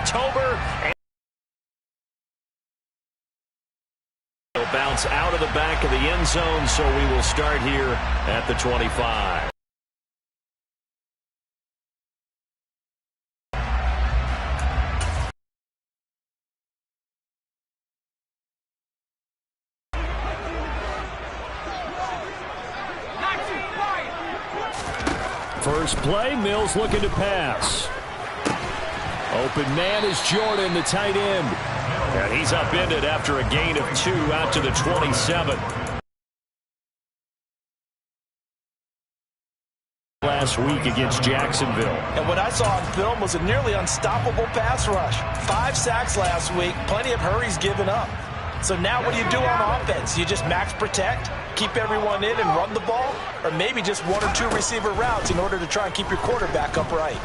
October. He'll bounce out of the back of the end zone, so we will start here at the 25. First play, Mills looking to pass. Open man is Jordan, the tight end. And he's upended after a gain of 2 out to the 27. Last week against Jacksonville. And what I saw on film was a nearly unstoppable pass rush. 5 sacks last week, plenty of hurries given up. So now what do you do on offense? You just max protect, keep everyone in and run the ball, or maybe just 1 or 2 receiver routes in order to try and keep your quarterback upright.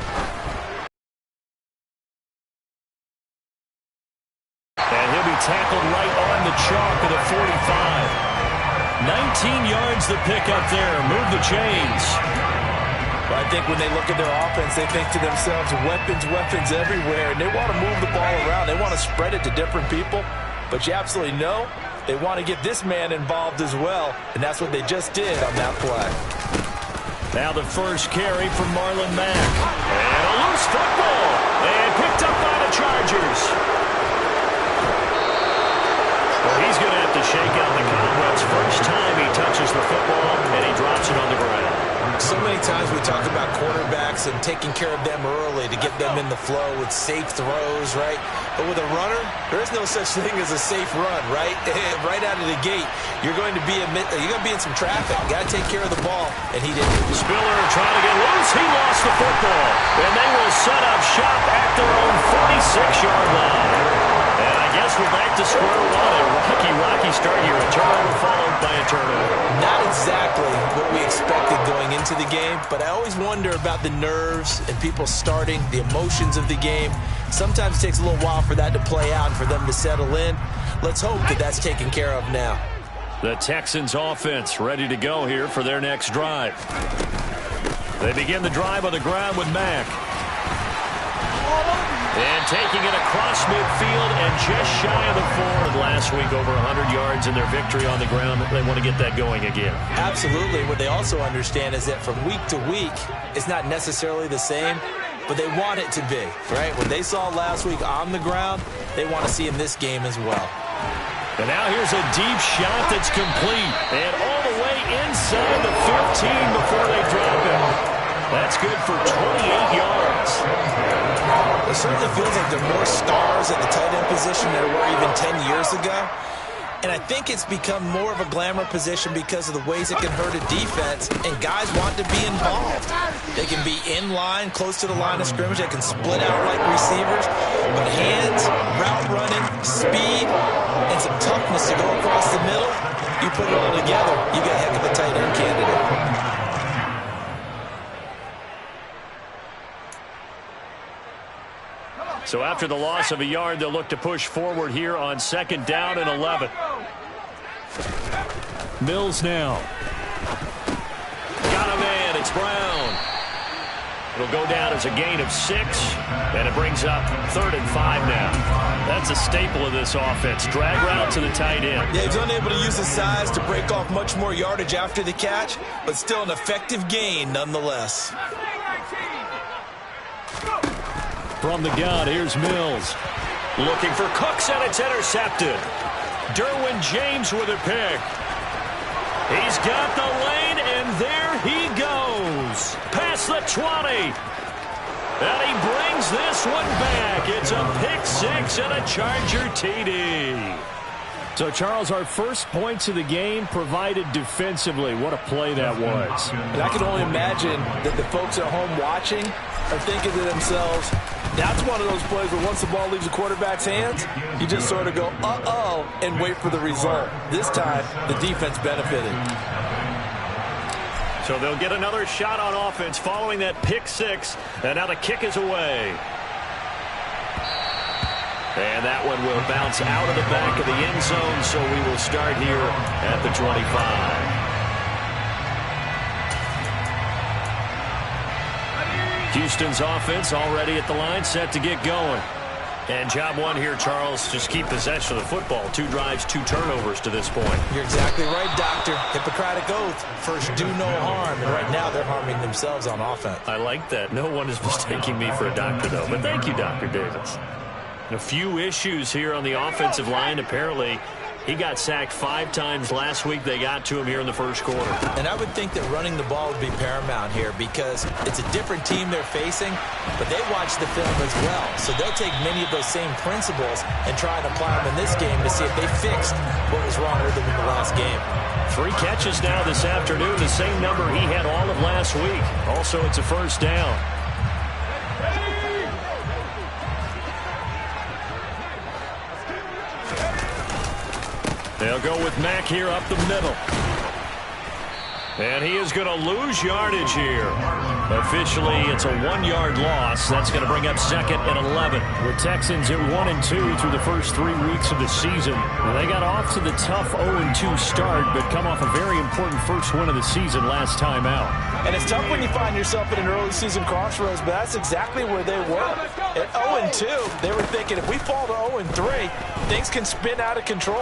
And he'll be tackled right on the chalk of the 45. 19 yards the pick up there. Move the chains. Well, I think when they look at their offense, they think to themselves, weapons everywhere, and they want to move the ball around. They want to spread it to different people. But you absolutely know they want to get this man involved as well, and that's what they just did on that play. Now the first carry from Marlon Mack. And a loose football. And picked up by the Chargers. Well, he's going to have to shake out the cobwebs first time he touches the football, and he drops it on the ground. So many times we talk about quarterbacks and taking care of them early to get them in the flow with safe throws, right? But with a runner, there is no such thing as a safe run, right? Right out of the gate, you're going to be in some traffic. You got to take care of the ball, and he didn't. Spiller trying to get loose. He lost the football, and they will set up shop at their own 46-yard line. And I guess we're back to square one. A rocky start here. A turnover followed by a turnover. Not exactly what we expected going into the game, but I always wonder about the nerves and people starting, the emotions of the game. Sometimes it takes a little while for that to play out and for them to settle in. Let's hope that that's taken care of now. The Texans offense ready to go here for their next drive. They begin the drive on the ground with Mack. And taking it across midfield and just shy of the 4. Last week over 100 yards in their victory on the ground. They want to get that going again. Absolutely. What they also understand is that from week to week, it's not necessarily the same, but they want it to be, right? What they saw last week on the ground, they want to see in this game as well. And now here's a deep shot that's complete. And all the way inside the 15 before they drop it. That's good for 28 yards. It certainly feels like there are more stars at the tight end position than there were even 10 years ago. And I think it's become more of a glamour position because of the ways it can hurt a defense, and guys want to be involved. They can be in line, close to the line of scrimmage. They can split out like receivers. But hands, route running, speed, and some toughness to go across the middle, you put it all together, you got a heck of a tight end candidate. So after the loss of a yard, they'll look to push forward here on 2nd down and 11. Mills now. Got a man. It's Brown. It'll go down as a gain of 6, and it brings up 3rd and 5 now. That's a staple of this offense. Drag route to the tight end. Yeah, he's unable to use his size to break off much more yardage after the catch, but still an effective gain nonetheless. From the gun, here's Mills. Looking for Cooks, and it's intercepted. Derwin James with a pick. He's got the lane, and there he goes. Past the 20. And he brings this one back. It's a pick 6 and a Charger TD. So, Charles, our first points of the game provided defensively. What a play that was. And I can only imagine that the folks at home watching are thinking to themselves, that's one of those plays where once the ball leaves the quarterback's hands, you just sort of go, uh-oh, and wait for the result. This time, the defense benefited. So they'll get another shot on offense following that pick 6, and now the kick is away. And that one will bounce out of the back of the end zone, so we will start here at the 25. Houston's offense already at the line, set to get going. And job one here, Charles, just keep possession of the football. 2 drives, 2 turnovers to this point. You're exactly right, Doctor. Hippocratic oath. First, do no harm. And right now, they're harming themselves on offense. I like that. No one is mistaking me for a doctor, though. But thank you, Dr. Davis. A few issues here on the offensive line. Apparently, he got sacked 5 times last week. They got to him here in the first quarter. And I would think that running the ball would be paramount here because it's a different team they're facing, but they watch the film as well. So they'll take many of those same principles and try and apply them in this game to see if they fixed what was wrong with them in the last game. 3 catches now this afternoon, the same number he had all of last week. Also, it's a first down. They'll go with Mack here up the middle. And he is going to lose yardage here. Officially, it's a 1-yard loss. That's going to bring up 2nd and 11. The Texans at 1-2 through the first 3 weeks of the season. Well, they got off to the tough 0-2 start, but come off a very important first win of the season last time out. And it's tough when you find yourself at an early season crossroads, but that's exactly where they were. At 0-2, they were thinking if we fall to 0-3, things can spin out of control.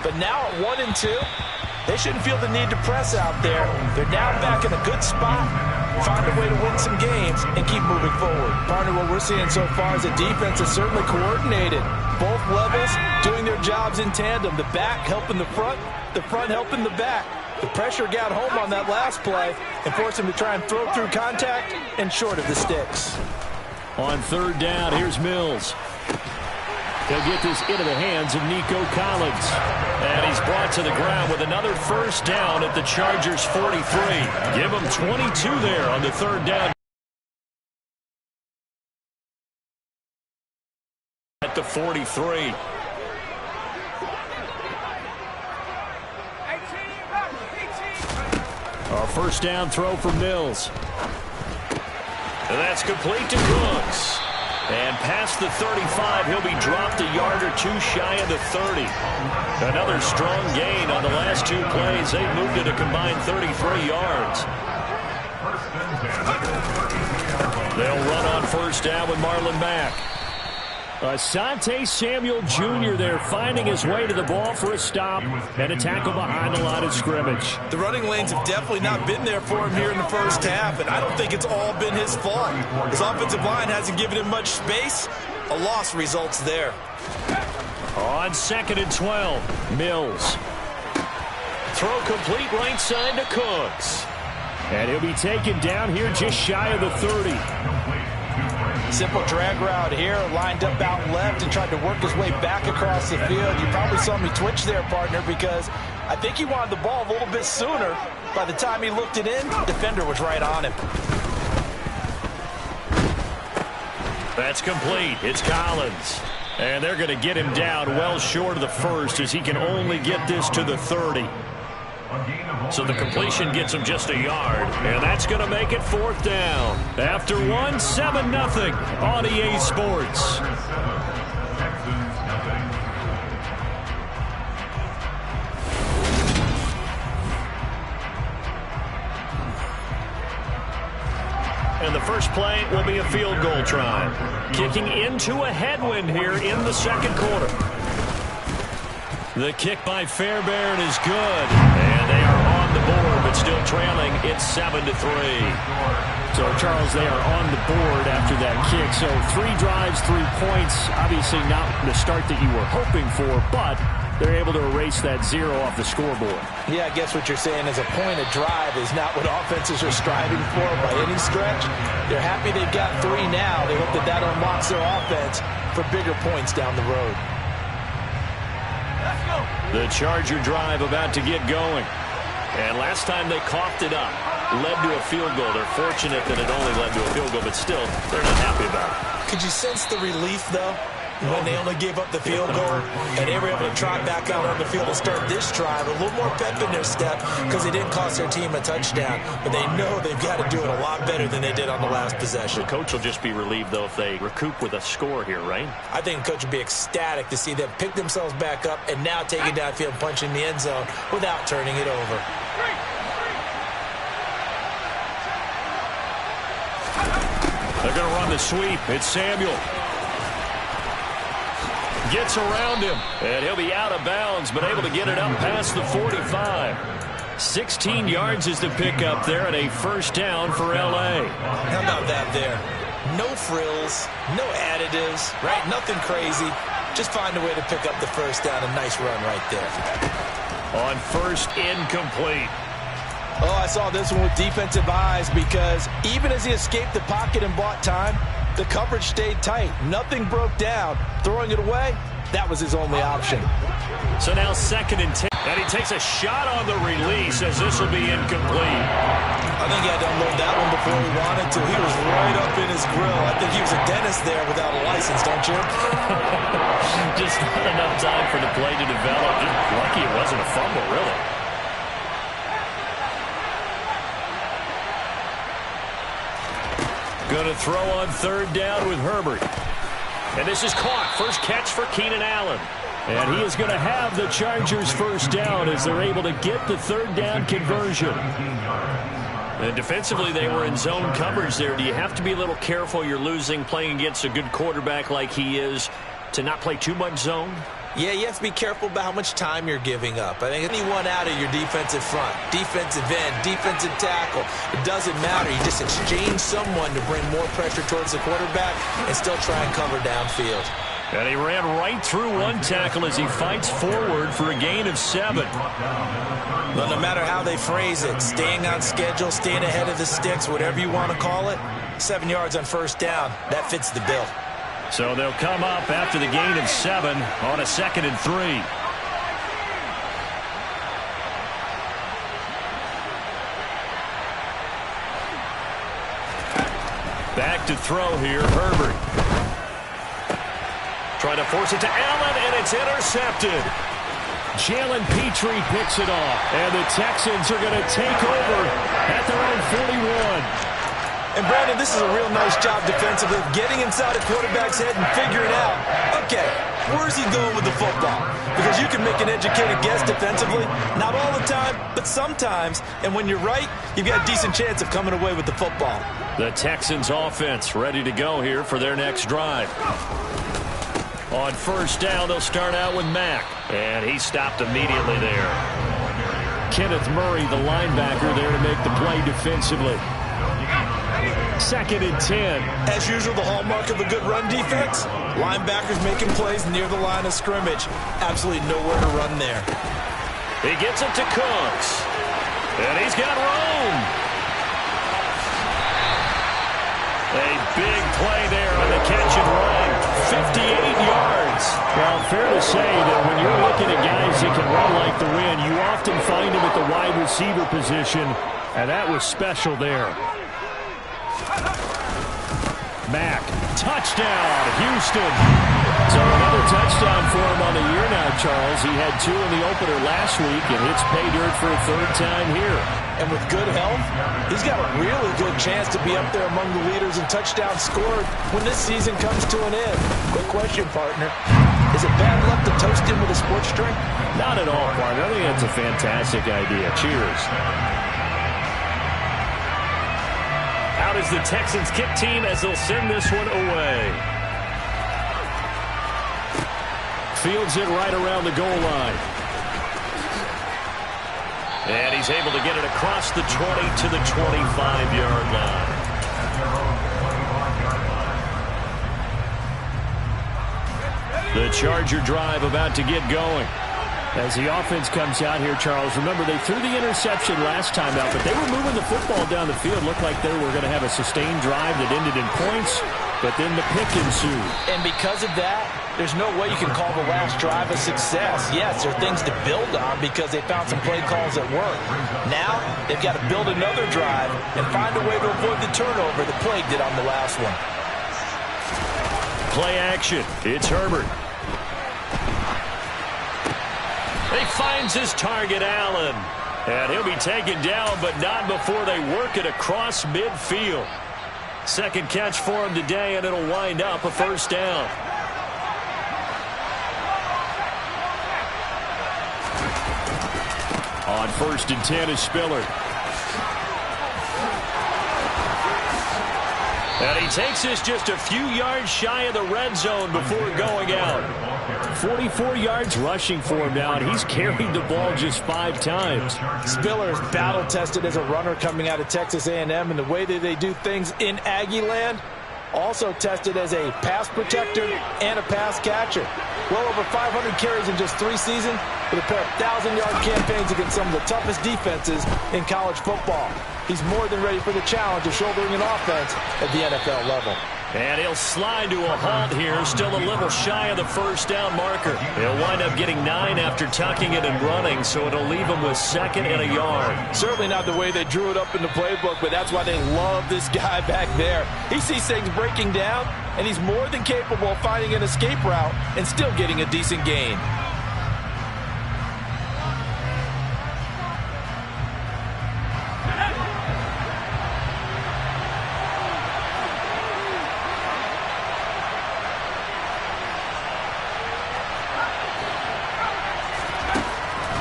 But now at 1-2, they shouldn't feel the need to press out there. They're now back in a good spot, find a way to win some games, and keep moving forward. Partner, what we're seeing so far is the defense is certainly coordinated. Both levels doing their jobs in tandem. The back helping the front helping the back. The pressure got home on that last play and forced him to try and throw through contact and short of the sticks. On 3rd down, here's Mills. They'll get this into the hands of Nico Collins. And he's brought to the ground with another first down at the Chargers' 43. Give him 22 there on the 3rd down. At the 43. A first down throw for Mills. And that's complete to Cooks. And past the 35, he'll be dropped a yard or 2 shy of the 30. Another strong gain on the last 2 plays. They moved it a combined 33 yards. They'll run on first down with Marlon Mack. Asante Samuel Jr. there finding his way to the ball for a stop and a tackle behind the line of scrimmage. The running lanes have definitely not been there for him here in the first half, and I don't think it's all been his fault. His offensive line hasn't given him much space. A loss results there. On 2nd and 12, Mills. Throw complete right side to Cooks. And he'll be taken down here just shy of the 30. Simple drag route here, lined up out left and tried to work his way back across the field. You probably saw me twitch there, partner, because I think he wanted the ball a little bit sooner. By the time he looked it in, the defender was right on him. That's complete. It's Collins. And they're going to get him down well short of the first as he can only get this to the 30. So the completion gets him just a yard, and that's going to make it 4th down. After 1, 7-0 on EA Sports. And the first play will be a field goal try. Kicking into a headwind here in the 2nd quarter. The kick by Fairbairn is good. And they are on the board, but still trailing. It's 7-3. So, Charles, they are on the board after that kick. So 3 drives, 3 points. Obviously not the start that you were hoping for, but they're able to erase that 0 off the scoreboard. Yeah, I guess what you're saying is a point of drive is not what offenses are striving for by any stretch. They're happy they've got 3 now. They hope that that unlocks their offense for bigger points down the road. The Charger drive about to get going. And last time they coughed it up, led to a field goal. They're fortunate that it only led to a field goal, but still, they're not happy about it. Could you sense the relief, though, when they only gave up the field goal and they were able to trot back out on the field to start this drive? A little more pep in their step because they didn't cost their team a touchdown, but they know they've got to do it a lot better than they did on the last possession. The coach will just be relieved, though, if they recoup with a score here, right? I think the coach would be ecstatic to see them pick themselves back up and now take it downfield, punch in the end zone without turning it over. They're going to run the sweep. It's Samuel. Gets around him, and he'll be out of bounds, but able to get it up past the 45. 16 yards is the pickup there, and a first down for L.A. How about that there? No frills, no additives, right? Nothing crazy. Just find a way to pick up the first down. A nice run right there. On first, incomplete. Oh, I saw this one with defensive eyes because even as he escaped the pocket and bought time, the coverage stayed tight. Nothing broke down. Throwing it away, that was his only option. So now 2nd and 10. And he takes a shot on the release as this will be incomplete. I think he had to unload that one before he wanted to. He was right up in his grill. I think he was a dentist there without a license, don't you? Just not enough time for the play to develop. Just lucky it wasn't a fumble, really. Going to throw on 3rd down with Herbert. And this is caught. First catch for Keenan Allen. And he is going to have the Chargers first down as they're able to get the 3rd down conversion. And defensively, they were in zone coverage there. Do you have to be a little careful? You're losing playing against a good quarterback like he is to not play too much zone? Yeah, you have to be careful about how much time you're giving up. I think anyone out of your defensive front, defensive end, defensive tackle, it doesn't matter. You just exchange someone to bring more pressure towards the quarterback and still try and cover downfield. And he ran right through one tackle as he fights forward for a gain of 7. Well, no matter how they phrase it, staying on schedule, staying ahead of the sticks, whatever you want to call it, 7 yards on first down, that fits the bill. So they'll come up after the gain of 7 on a 2nd and 3. Back to throw here, Herbert. Trying to force it to Allen, and it's intercepted. Jalen Petrie picks it off, and the Texans are going to take over at their own 41. And, Brandon, this is a real nice job defensively, getting inside a quarterback's head and figuring out, okay, where's he going with the football? Because you can make an educated guess defensively, not all the time, but sometimes. And when you're right, you've got a decent chance of coming away with the football. The Texans offense ready to go here for their next drive. On first down, they'll start out with Mack. And he stopped immediately there. Kenneth Murray, the linebacker, there to make the play defensively. 2nd and 10. As usual, the hallmark of a good run defense, linebackers making plays near the line of scrimmage. Absolutely nowhere to run there. He gets it to Cooks. And he's got room. A big play there on the catch and run. 58 yards. Well, fair to say that when you're looking at guys that can run like the wind, you often find them at the wide receiver position, and that was special there. Mack, touchdown, Houston. So another touchdown for him on the year now, Charles. He had 2 in the opener last week, and hits pay dirt for a 3rd time here. And with good health, he's got a really good chance to be up there among the leaders in touchdowns scored when this season comes to an end. Quick question, partner. Is it bad luck to toast him with a sports drink? Not at all, partner. I think that's a fantastic idea. Cheers. Out is the Texans kick team as they'll send this one away. Fields it right around the goal line. And he's able to get it across the 20 to the 25-yard line. The Charger drive about to get going. As the offense comes out here, Charles, remember they threw the interception last time out, but they were moving the football down the field. Looked like they were going to have a sustained drive that ended in points, but then the pick ensued. And because of that, there's no way you can call the last drive a success. Yes, there are things to build on because they found some play calls that work. Now, they've got to build another drive and find a way to avoid the turnover that plagued it on the last one. Play action. It's Herbert. He finds his target, Allen. And he'll be taken down, but not before they work it across midfield. 2nd catch for him today, and it'll wind up a first down. On 1st and 10 is Spiller. And he takes this just a few yards shy of the red zone before going out. 44 yards rushing for him now, and he's carried the ball just 5 times. Spiller is battle-tested as a runner coming out of Texas A&M, and the way that they do things in Aggie land, also tested as a pass protector and a pass catcher. Well over 500 carries in just 3 seasons with a pair of 1,000-yard campaigns against some of the toughest defenses in college football. He's more than ready for the challenge of shouldering an offense at the NFL level. And he'll slide to a halt here, still a little shy of the first down marker. He'll wind up getting 9 after tucking it and running, so it'll leave him with 2nd and a yard. Certainly not the way they drew it up in the playbook, but that's why they love this guy back there. He sees things breaking down, and he's more than capable of finding an escape route and still getting a decent gain.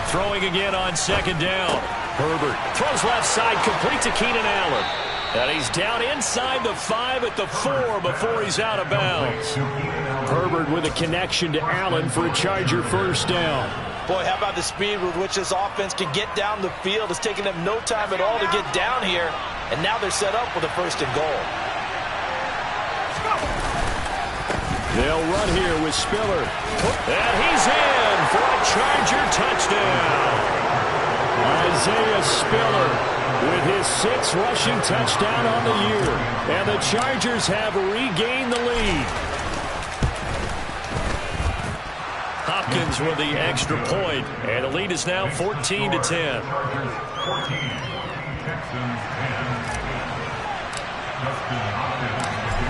Throwing again on 2nd down. Herbert throws left side, complete to Keenan Allen. And he's down inside the 5 at the 4 before he's out of bounds. Herbert with a connection to Allen for a Charger first down. Boy, how about the speed with which this offense can get down the field? It's taken them no time at all to get down here, and now they're set up with a 1st and goal. They'll run here with Spiller. And he's in for a Charger touchdown. Isaiah Spiller with his 6th rushing touchdown on the year. And the Chargers have regained the lead. Hopkins with the extra point, and the lead is now 14-10. Texans 10.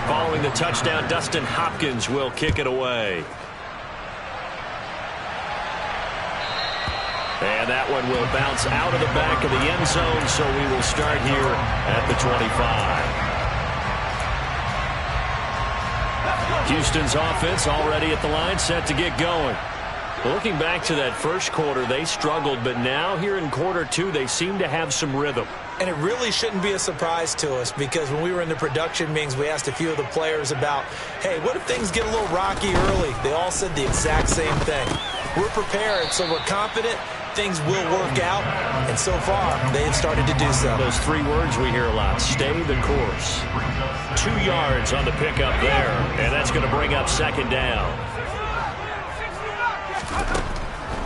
Following the touchdown, Dustin Hopkins will kick it away. And that one will bounce out of the back of the end zone, so we will start here at the 25. Houston's offense already at the line, set to get going. Looking back to that first quarter, they struggled, but now here in quarter 2, they seem to have some rhythm. And it really shouldn't be a surprise to us, because when we were in the production meetings, we asked a few of the players about, hey, what if things get a little rocky early? They all said the exact same thing. We're prepared, so we're confident things will work out, and so far, they have started to do so. Those 3 words we hear a lot: stay the course. 2 yards on the pickup there, and that's going to bring up 2nd down.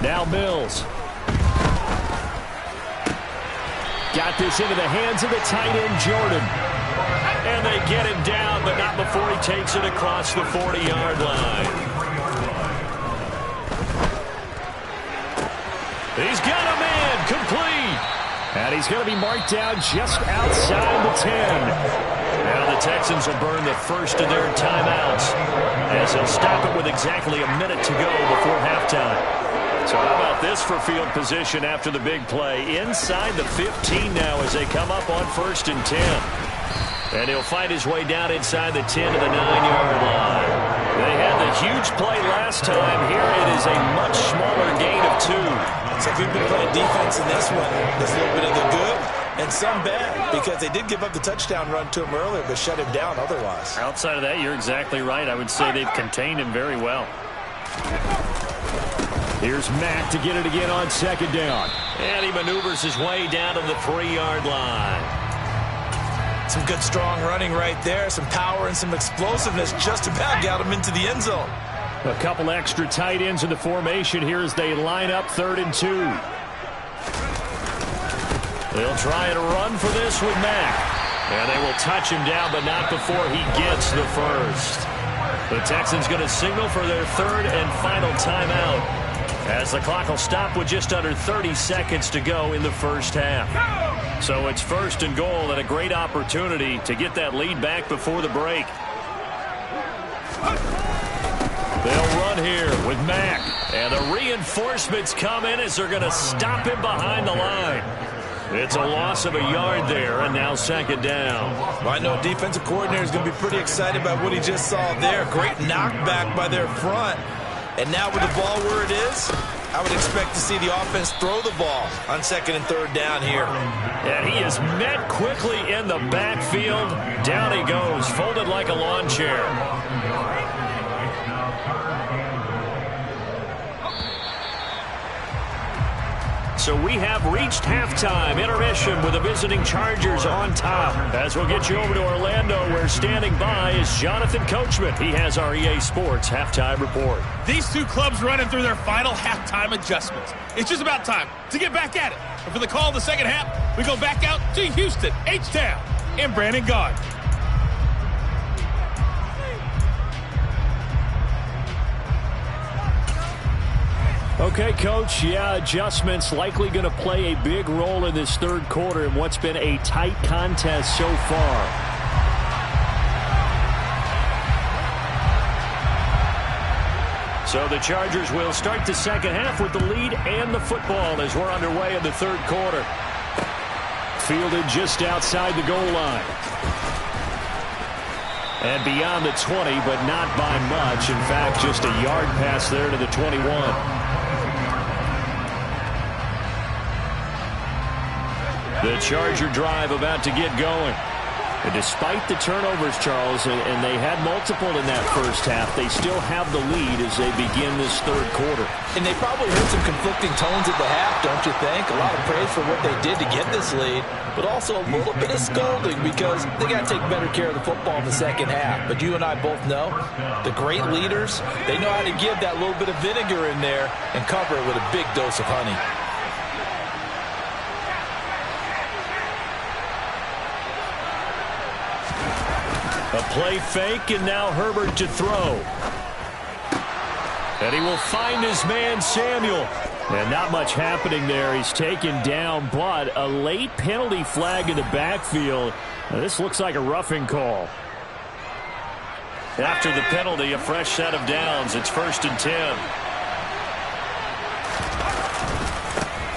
Now Mills. Got this into the hands of the tight end, Jordan. And they get him down, but not before he takes it across the 40-yard line. He's got a man, complete. And he's going to be marked down just outside the 10. Now the Texans will burn the first of their timeouts, as they'll stop it with exactly a minute to go before halftime. So how about this for field position after the big play? Inside the 15 now as they come up on 1st and 10. And he'll fight his way down inside the 10 to the 9-yard line. They had the huge play last time. Here it is a much smaller gain of 2. So if you've been playing defense in this one, there's a little bit of the good and some bad, because they did give up the touchdown run to him earlier, but shut him down otherwise. Outside of that, you're exactly right. I would say they've contained him very well. Here's Mack to get it again on 2nd down. And he maneuvers his way down to the 3-yard line. Some good strong running right there. Some power and some explosiveness just about got him into the end zone. A couple extra tight ends in the formation here as they line up 3rd and 2. They'll try and run for this with Mack. And they will touch him down, but not before he gets the first. The Texans going to signal for their 3rd and final timeout, as the clock will stop with just under 30 seconds to go in the first half. So it's 1st and goal, and a great opportunity to get that lead back before the break. They'll run here with Mack. And the reinforcements come in as they're going to stop him behind the line. It's a loss of a yard there, and now 2nd down. Well, I know defensive coordinator is going to be pretty excited about what he just saw there. Great knockback by their front. And now with the ball where it is, I would expect to see the offense throw the ball on 2nd and 3rd down here. And he is met quickly in the backfield. Down he goes, folded like a lawn chair. So we have reached halftime. Intermission with the visiting Chargers on top. As we'll get you over to Orlando, where standing by is Jonathan Coachman. He has our EA Sports halftime report. These two clubs running through their final halftime adjustments. It's just about time to get back at it. And for the call of the second half, we go back out to Houston, H-Town, and Brandon Gaudin. Okay, Coach, adjustments likely going to play a big role in this 3rd quarter in what's been a tight contest so far. So the Chargers will start the second half with the lead and the football as we're underway in the 3rd quarter. Fielded just outside the goal line. And beyond the 20, but not by much. In fact, just a yard pass there to the 21. The Charger drive about to get going. And despite the turnovers, Charles, and they had multiple in that first half, they still have the lead as they begin this 3rd quarter. And they probably heard some conflicting tones at the half, don't you think? A lot of praise for what they did to get this lead, but also a little bit of scolding because they got to take better care of the football in the second half. But you and I both know the great leaders, they know how to give that little bit of vinegar in there and cover it with a big dose of honey. A play fake, and now Herbert to throw. And he will find his man, Samuel. And not much happening there. He's taken down, but a late penalty flag in the backfield. Now, this looks like a roughing call. After the penalty, a fresh set of downs. It's 1st and 10.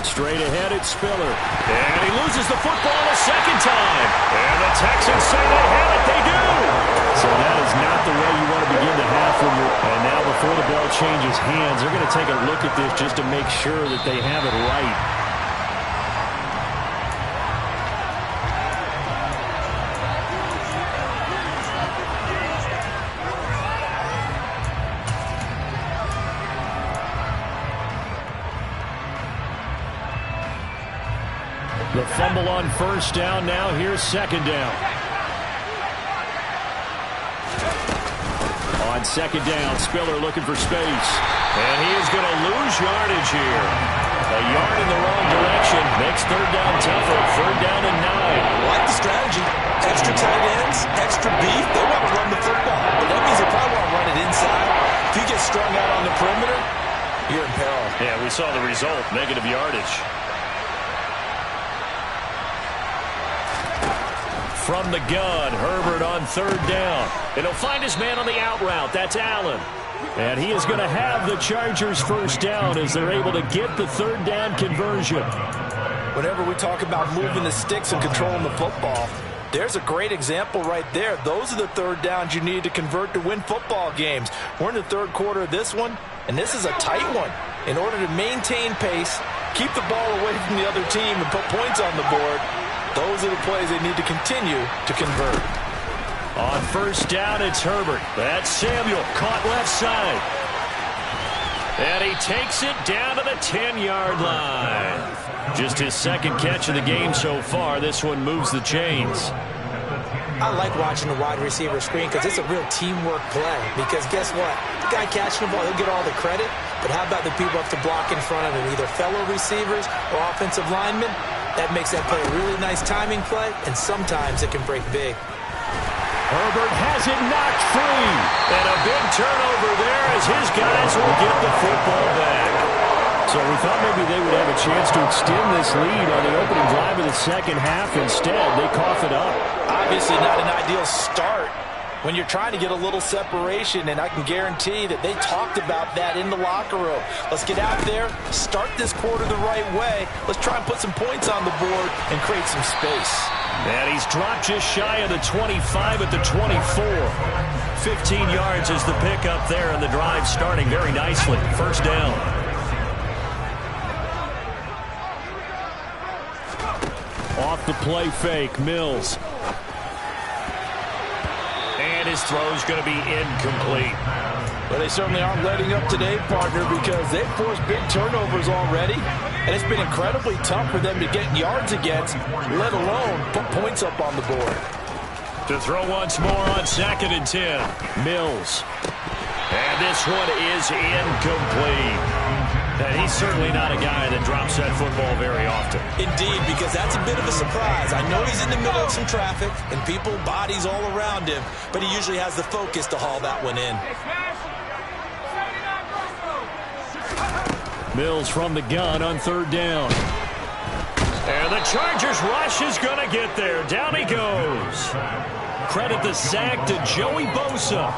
Straight ahead, it's Spiller. And he loses the football a second time. And the Texans say they have it. They do. So that is not the way you want to begin the half. And now before the ball changes hands, they're going to take a look at this just to make sure that they have it right. The fumble on 1st down. Now here's 2nd down. On 2nd down, Spiller looking for space. And he is going to lose yardage here. A yard in the wrong direction makes 3rd down tougher. 3rd down and 9. I like the strategy. Extra tight ends, extra beef. They want to run the football. But that means they probably want to run it inside. If you get strung out on the perimeter, you're in peril. Yeah, we saw the result. Negative yardage. From the gun, Herbert on 3rd down. And he'll find his man on the out route. That's Allen. And he is going to have the Chargers 1st down as they're able to get the 3rd down conversion. Whenever we talk about moving the sticks and controlling the football, there's a great example right there. Those are the 3rd downs you need to convert to win football games. We're in the 3rd quarter of this one, and this is a tight one. In order to maintain pace, keep the ball away from the other team, and put points on the board, those are the plays they need to continue to convert. On 1st down, it's Herbert. That's Samuel, caught left side. And he takes it down to the 10-yard line. Just his 2nd catch of the game so far. This one moves the chains. I like watching the wide receiver screen because it's a real teamwork play. Because guess what? The guy catching the ball, he'll get all the credit. But how about the people up to block in front of him, either fellow receivers or offensive linemen? That makes that play a really nice timing play, and sometimes it can break big. Herbert has it knocked free. And a big turnover there as his guys will get the football back. So we thought maybe they would have a chance to extend this lead on the opening drive of the second half. Instead, they cough it up. Obviously not an ideal start when you're trying to get a little separation, and I can guarantee that they talked about that in the locker room. Let's get out there, start this quarter the right way. Let's try and put some points on the board and create some space. And he's dropped just shy of the 25 at the 24. 15 yards is the pickup there, and the drive starting very nicely. 1st down. the play fake. Mills. And his throw's going to be incomplete. Well, they certainly aren't letting up today, partner, because they've forced big turnovers already, and it's been incredibly tough for them to get yards against, let alone put points up on the board. To throw once more on 2nd and 10. Mills. And this one is incomplete. And he's certainly not a guy that drops that football very often. Indeed, because that's a bit of a surprise. I know he's in the middle of some traffic and people, bodies all around him, but he usually has the focus to haul that one in. Mills from the gun on 3rd down. And the Chargers rush is going to get there. Down he goes. Credit the sack to Joey Bosa.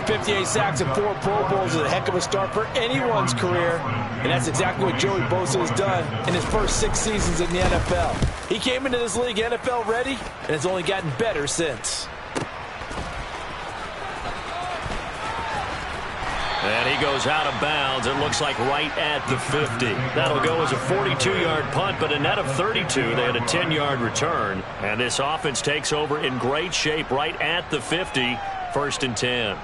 58 sacks and 4 Pro Bowls is a heck of a start for anyone's career, and that's exactly what Joey Bosa has done in his first 6 seasons in the NFL. He came into this league NFL ready, and has only gotten better since. And he goes out of bounds. It looks like right at the 50. That'll go as a 42-yard punt, but a net of 32. They had a 10-yard return. And this offense takes over in great shape right at the 50. 1st and 10.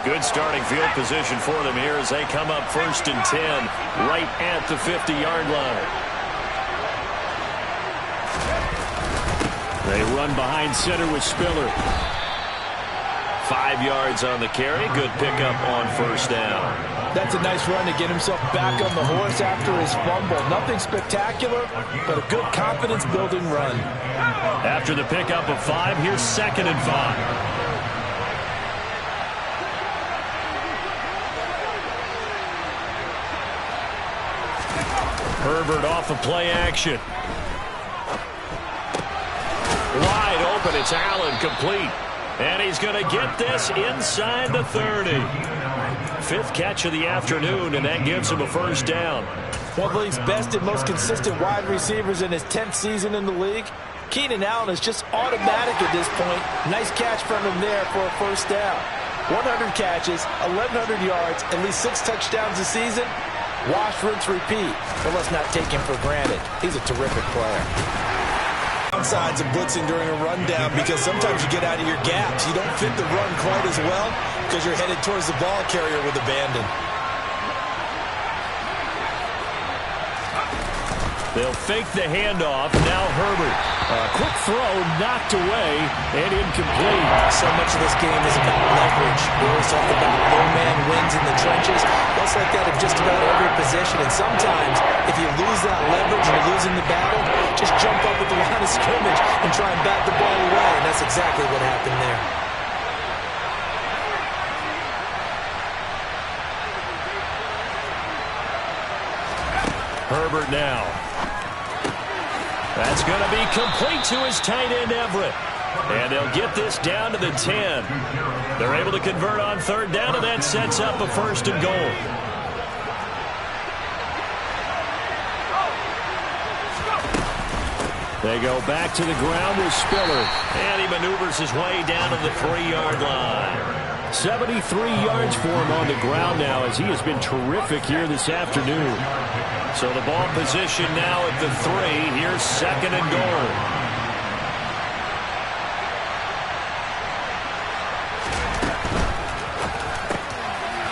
Good starting field position for them here as they come up 1st and 10 right at the 50-yard line. They run behind center with Spiller. 5 yards on the carry. Good pickup on 1st down. That's a nice run to get himself back on the horse after his fumble. Nothing spectacular, but a good confidence-building run. After the pickup of 5, here's 2nd and 5. Herbert off of play action. Wide open, it's Allen, complete. And he's going to get this inside the 30. 5th catch of the afternoon, and that gives him a 1st down. One of the league's best and most consistent wide receivers in his 10th season in the league. Keenan Allen is just automatic at this point. Nice catch from him there for a 1st down. 100 catches, 1,100 yards, at least 6 touchdowns a season. Wash, rinse, repeat. But let's not take him for granted. He's a terrific player. Downsides of blitzing during a rundown, because sometimes you get out of your gaps. You don't fit the run quite as well because you're headed towards the ball carrier with abandon. They'll fake the handoff. Now Herbert. Quick throw knocked away and incomplete. So much of this game is about leverage. We always talk about low man wins in the trenches. That's like that in just about every position. And sometimes, if you lose that leverage and you're losing the battle, just jump up at the line of scrimmage and try and bat the ball away. And that's exactly what happened there. Herbert now. That's going to be complete to his tight end, Everett. And they'll get this down to the 10. They're able to convert on 3rd down, and that sets up a 1st and goal. They go back to the ground with Spiller. And he maneuvers his way down to the 3-yard line. 73 yards for him on the ground now, as he has been terrific here this afternoon. So the ball position now at the 3. Here's 2nd and goal.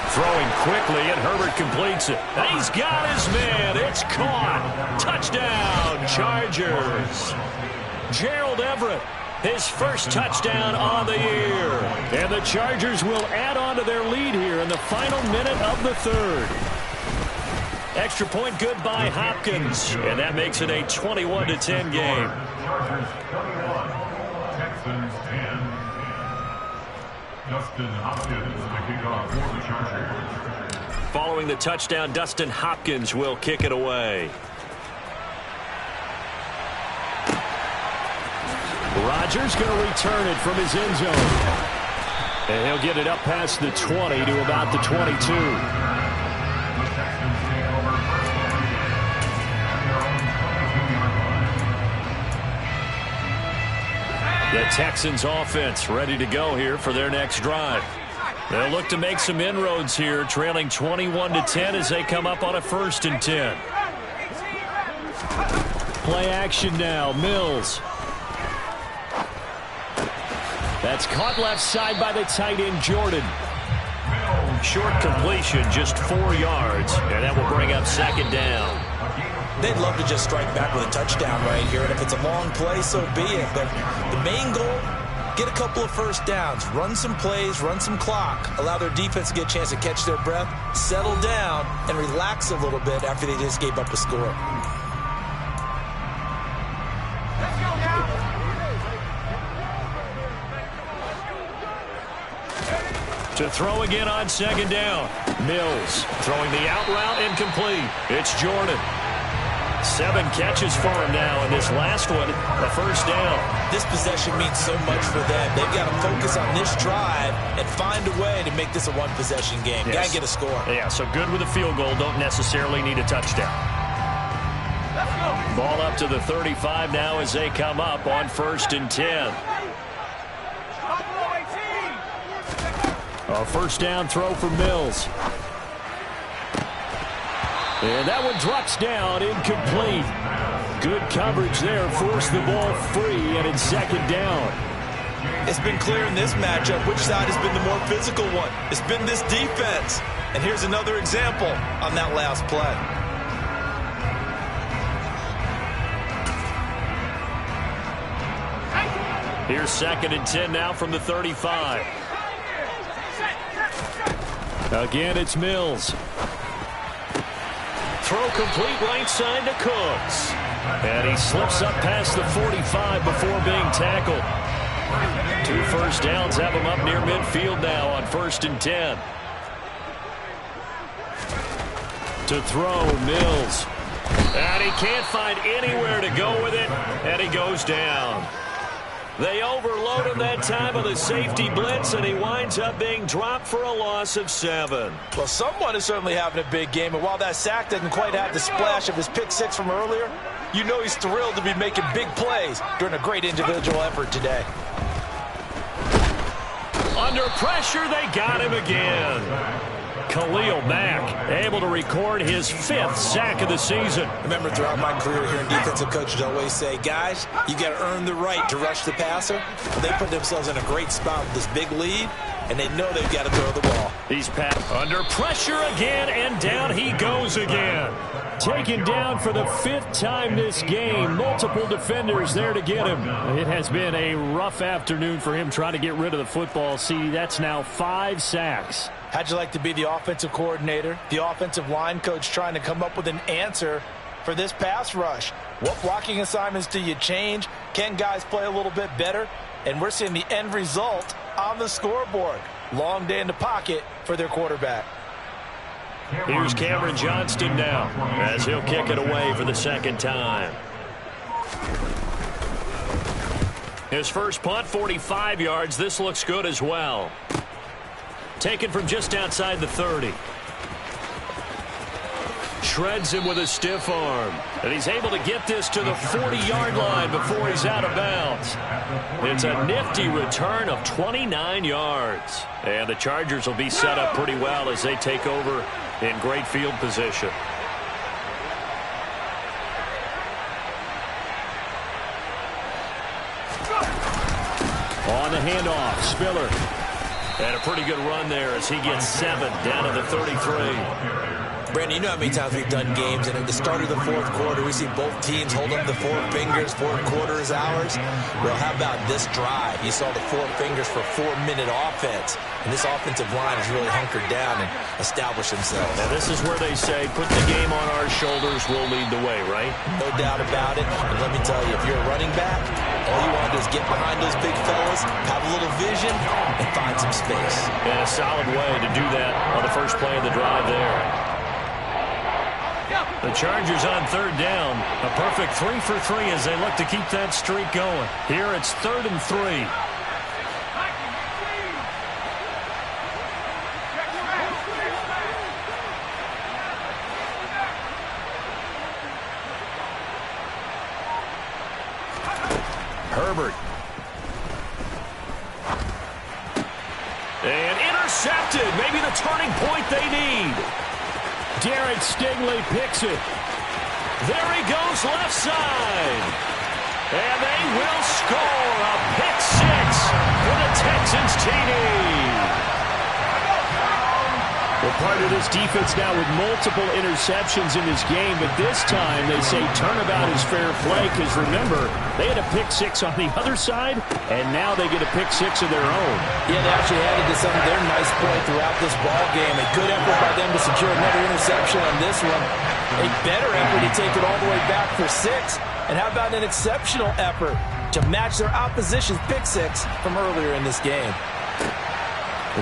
Throwing quickly, and Herbert completes it. And he's got his man. It's caught. Touchdown, Chargers. Gerald Everett, his 1st touchdown on the year. And the Chargers will add on to their lead here in the final minute of the 3rd. Extra point good by Hopkins. And that makes it a 21-10 game. Chargers 21, Texans 10. Dustin Hopkins, the kickoff for the Chargers. Following the touchdown, Dustin Hopkins will kick it away. Rodgers going to return it from his end zone. And he'll get it up past the 20 to about the 22. The Texans offense ready to go here for their next drive. They'll look to make some inroads here, trailing 21-10 as they come up on a 1st and 10. Play action now, Mills. That's caught left side by the tight end, Jordan. Short completion, just 4 yards, and that will bring up 2nd down. They'd love to just strike back with a touchdown right here, and if it's a long play, so be it. But the main goal, get a couple of 1st downs, run some plays, run some clock, allow their defense to get a chance to catch their breath, settle down, and relax a little bit after they just gave up a score. To throw again on 2nd down. Mills throwing the out route incomplete. It's Jordan. 7 catches for him now, and this last one, a 1st down. This possession means so much for them. They've got to focus on this drive and find a way to make this a one-possession game. Yes. Got to get a score. Yeah, so good with a field goal. Don't necessarily need a touchdown. Ball up to the 35 now as they come up on 1st and 10. A 1st down throw for Mills. And that one drops down, incomplete. Good coverage there, forced the ball free, and it's 2nd down. It's been clear in this matchup which side has been the more physical one. It's been this defense. And here's another example on that last play. Here's 2nd and 10 now from the 35. Again, it's Mills. Throw complete right side to Cooks. And he slips up past the 45 before being tackled. 2 1st downs have him up near midfield now on 1st and 10. To throw, Mills. And he can't find anywhere to go with it, and he goes down. They overload him that time of the safety blitz, and he winds up being dropped for a loss of 7. Well, someone is certainly having a big game, and while that sack doesn't quite have the splash of his pick 6 from earlier, you know he's thrilled to be making big plays during a great individual effort today. Under pressure, they got him again. Khalil Mack able to record his 5th sack of the season. Remember, throughout my career here in defensive coaches always say, guys, you got to earn the right to rush the passer. They put themselves in a great spot with this big lead, and they know they've got to throw the ball. He's pat under pressure again, and down he goes again. Taken down for the 5th time this game. Multiple defenders there to get him. It has been a rough afternoon for him trying to get rid of the football. See, that's now 5 sacks. How'd you like to be the offensive coordinator, the offensive line coach trying to come up with an answer for this pass rush? What blocking assignments do you change? Can guys play a little bit better? And we're seeing the end result on the scoreboard. Long day in the pocket for their quarterback. Here's Cameron Johnston now as he'll kick it away for the 2nd time. His first punt, 45 yards. This looks good as well. Taken from just outside the 30. Shreds him with a stiff arm. And he's able to get this to the 40-yard line before he's out of bounds. It's a nifty return of 29 yards. And the Chargers will be set up pretty well as they take over in great field position. On the handoff, Spiller. And a pretty good run there as he gets 7 down to the 33. Brandon, you know how many times we've done games, and at the start of the 4th quarter, we see both teams hold up the 4 fingers, 4th quarter is ours. Well, how about this drive? You saw the 4 fingers for 4-minute offense, and this offensive line has really hunkered down and established themselves. Now, this is where they say, put the game on our shoulders, we'll lead the way, right? No doubt about it, and let me tell you, if you're a running back, all you want to do is get behind those big fellas, have a little vision, and find some space. And a solid way to do that on the first play of the drive there. The Chargers on 3rd down. A perfect 3 for 3 as they look to keep that streak going. Here it's 3rd and 3. Herbert. And intercepted. Maybe the turning point they need. Derek Stingley picks it. There he goes left side. And they will score a pick six for the Texans TD. Well, part of this defense now with multiple interceptions in this game, but this time they say turnabout is fair play because, remember, they had a pick six on the other side, and now they get a pick six of their own. Yeah, they actually added to some of their nice play throughout this ball game. A good effort by them to secure another interception on this one. A better effort to take it all the way back for six. And how about an exceptional effort to match their opposition's pick six from earlier in this game?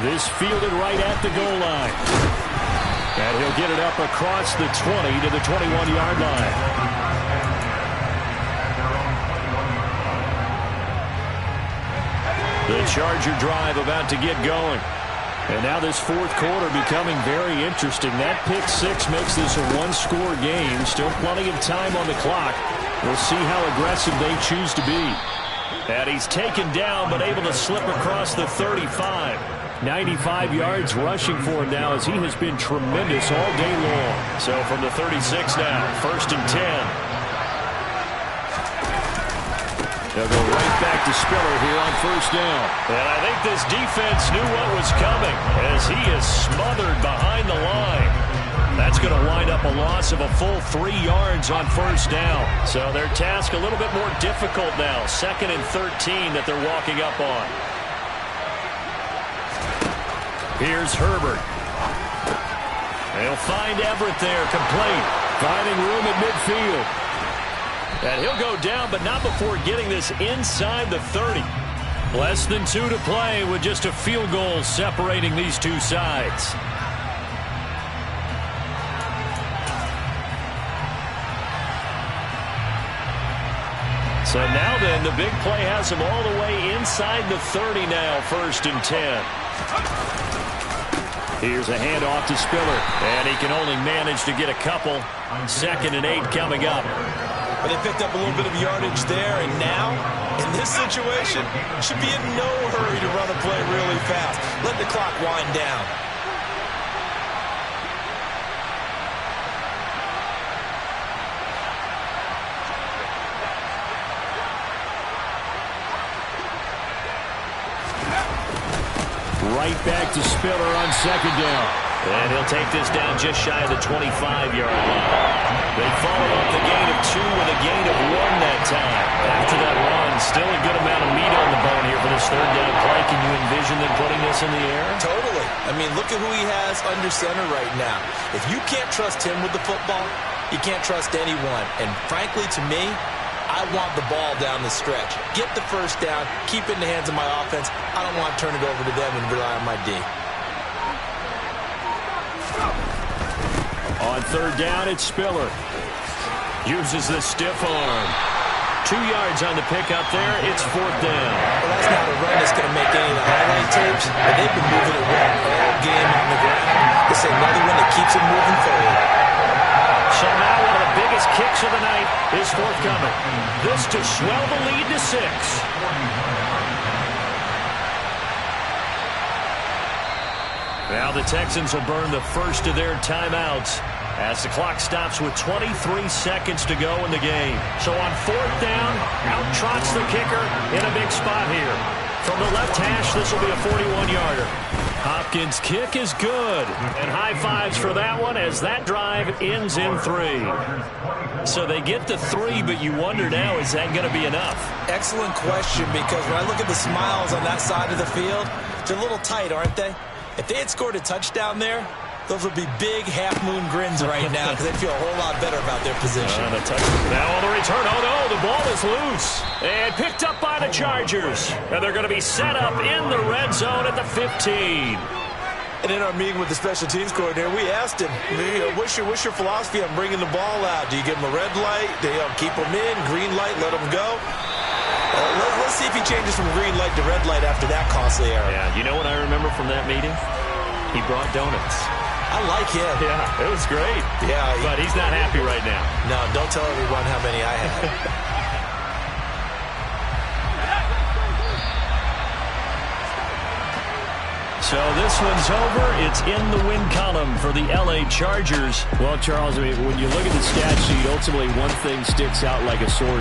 This fielded right at the goal line. And he'll get it up across the 20 to the 21-yard line. The Charger drive about to get going. And now this fourth quarter becoming very interesting. That pick six makes this a one-score game. Still plenty of time on the clock. We'll see how aggressive they choose to be. And he's taken down but able to slip across the 35. 95 yards rushing for him now as he has been tremendous all day long. So from the 36 now, 1st and 10. They'll go right back to Spiller here on 1st down. And I think this defense knew what was coming as he is smothered behind the line. That's going to wind up a loss of a full 3 yards on 1st down. So their task a little bit more difficult now. 2nd and 13 that they're walking up on. Here's Herbert. They'll find Everett there, complete. Finding room at midfield. And he'll go down, but not before getting this inside the 30. Less than 2 to play with just a field goal separating these two sides. So now then, the big play has him all the way inside the 30 now, 1st and 10. Here's a handoff to Spiller. And he can only manage to get a couple. 2nd and 8 coming up. But they picked up a little bit of yardage there, and now, in this situation, should be in no hurry to run a play really fast. Let the clock wind down. Right back to Spiller on 2nd down. And he'll take this down just shy of the 25-yard line. They follow up the gain of 2 with a gain of 1 that time. After that run, still a good amount of meat on the bone here for this 3rd down play. Can you envision them putting this in the air? Totally. I mean, look at who he has under center right now. If you can't trust him with the football, you can't trust anyone. And frankly, to me, I want the ball down the stretch. Get the 1st down, keep it in the hands of my offense. I don't want to turn it over to them and rely on my D. On 3rd down, it's Spiller. Uses the stiff arm. 2 yards on the pickup there. It's 4th down. Well, that's not a run that's going to make any of the highlight tapes, but they've been moving it well all game on the ground. It's another one that keeps them moving forward. So now one of the biggest kicks of the night is forthcoming. This to swell the lead to 6. Now the Texans will burn the first of their timeouts as the clock stops with 23 seconds to go in the game. So on 4th down, out trots the kicker in a big spot here. From the left hash, this will be a 41-yarder. Hopkins' kick is good. And high fives for that one as that drive ends in 3. So they get to 3, but you wonder now, is that going to be enough? Excellent question, because when I look at the smiles on that side of the field, they're a little tight, aren't they? If they had scored a touchdown there, those would be big half-moon grins right now because they'd feel a whole lot better about their position. Now on the return, oh no, the ball is loose. And picked up by the Chargers. And they're going to be set up in the red zone at the 15. And in our meeting with the special teams coordinator, we asked him, what's your philosophy on bringing the ball out? Do you give them a red light? Do you keep them in? Green light, let them go? Let's see if he changes from green light to red light after that costly error. Yeah, you know what I remember from that meeting? He brought donuts. I like him. Yeah, it was great. Yeah. But he's not happy right now. No, don't tell everyone how many I had. So this one's over. It's in the win column for the L.A. Chargers. Well, Charles, I mean, when you look at the stat sheet, ultimately one thing sticks out like a sore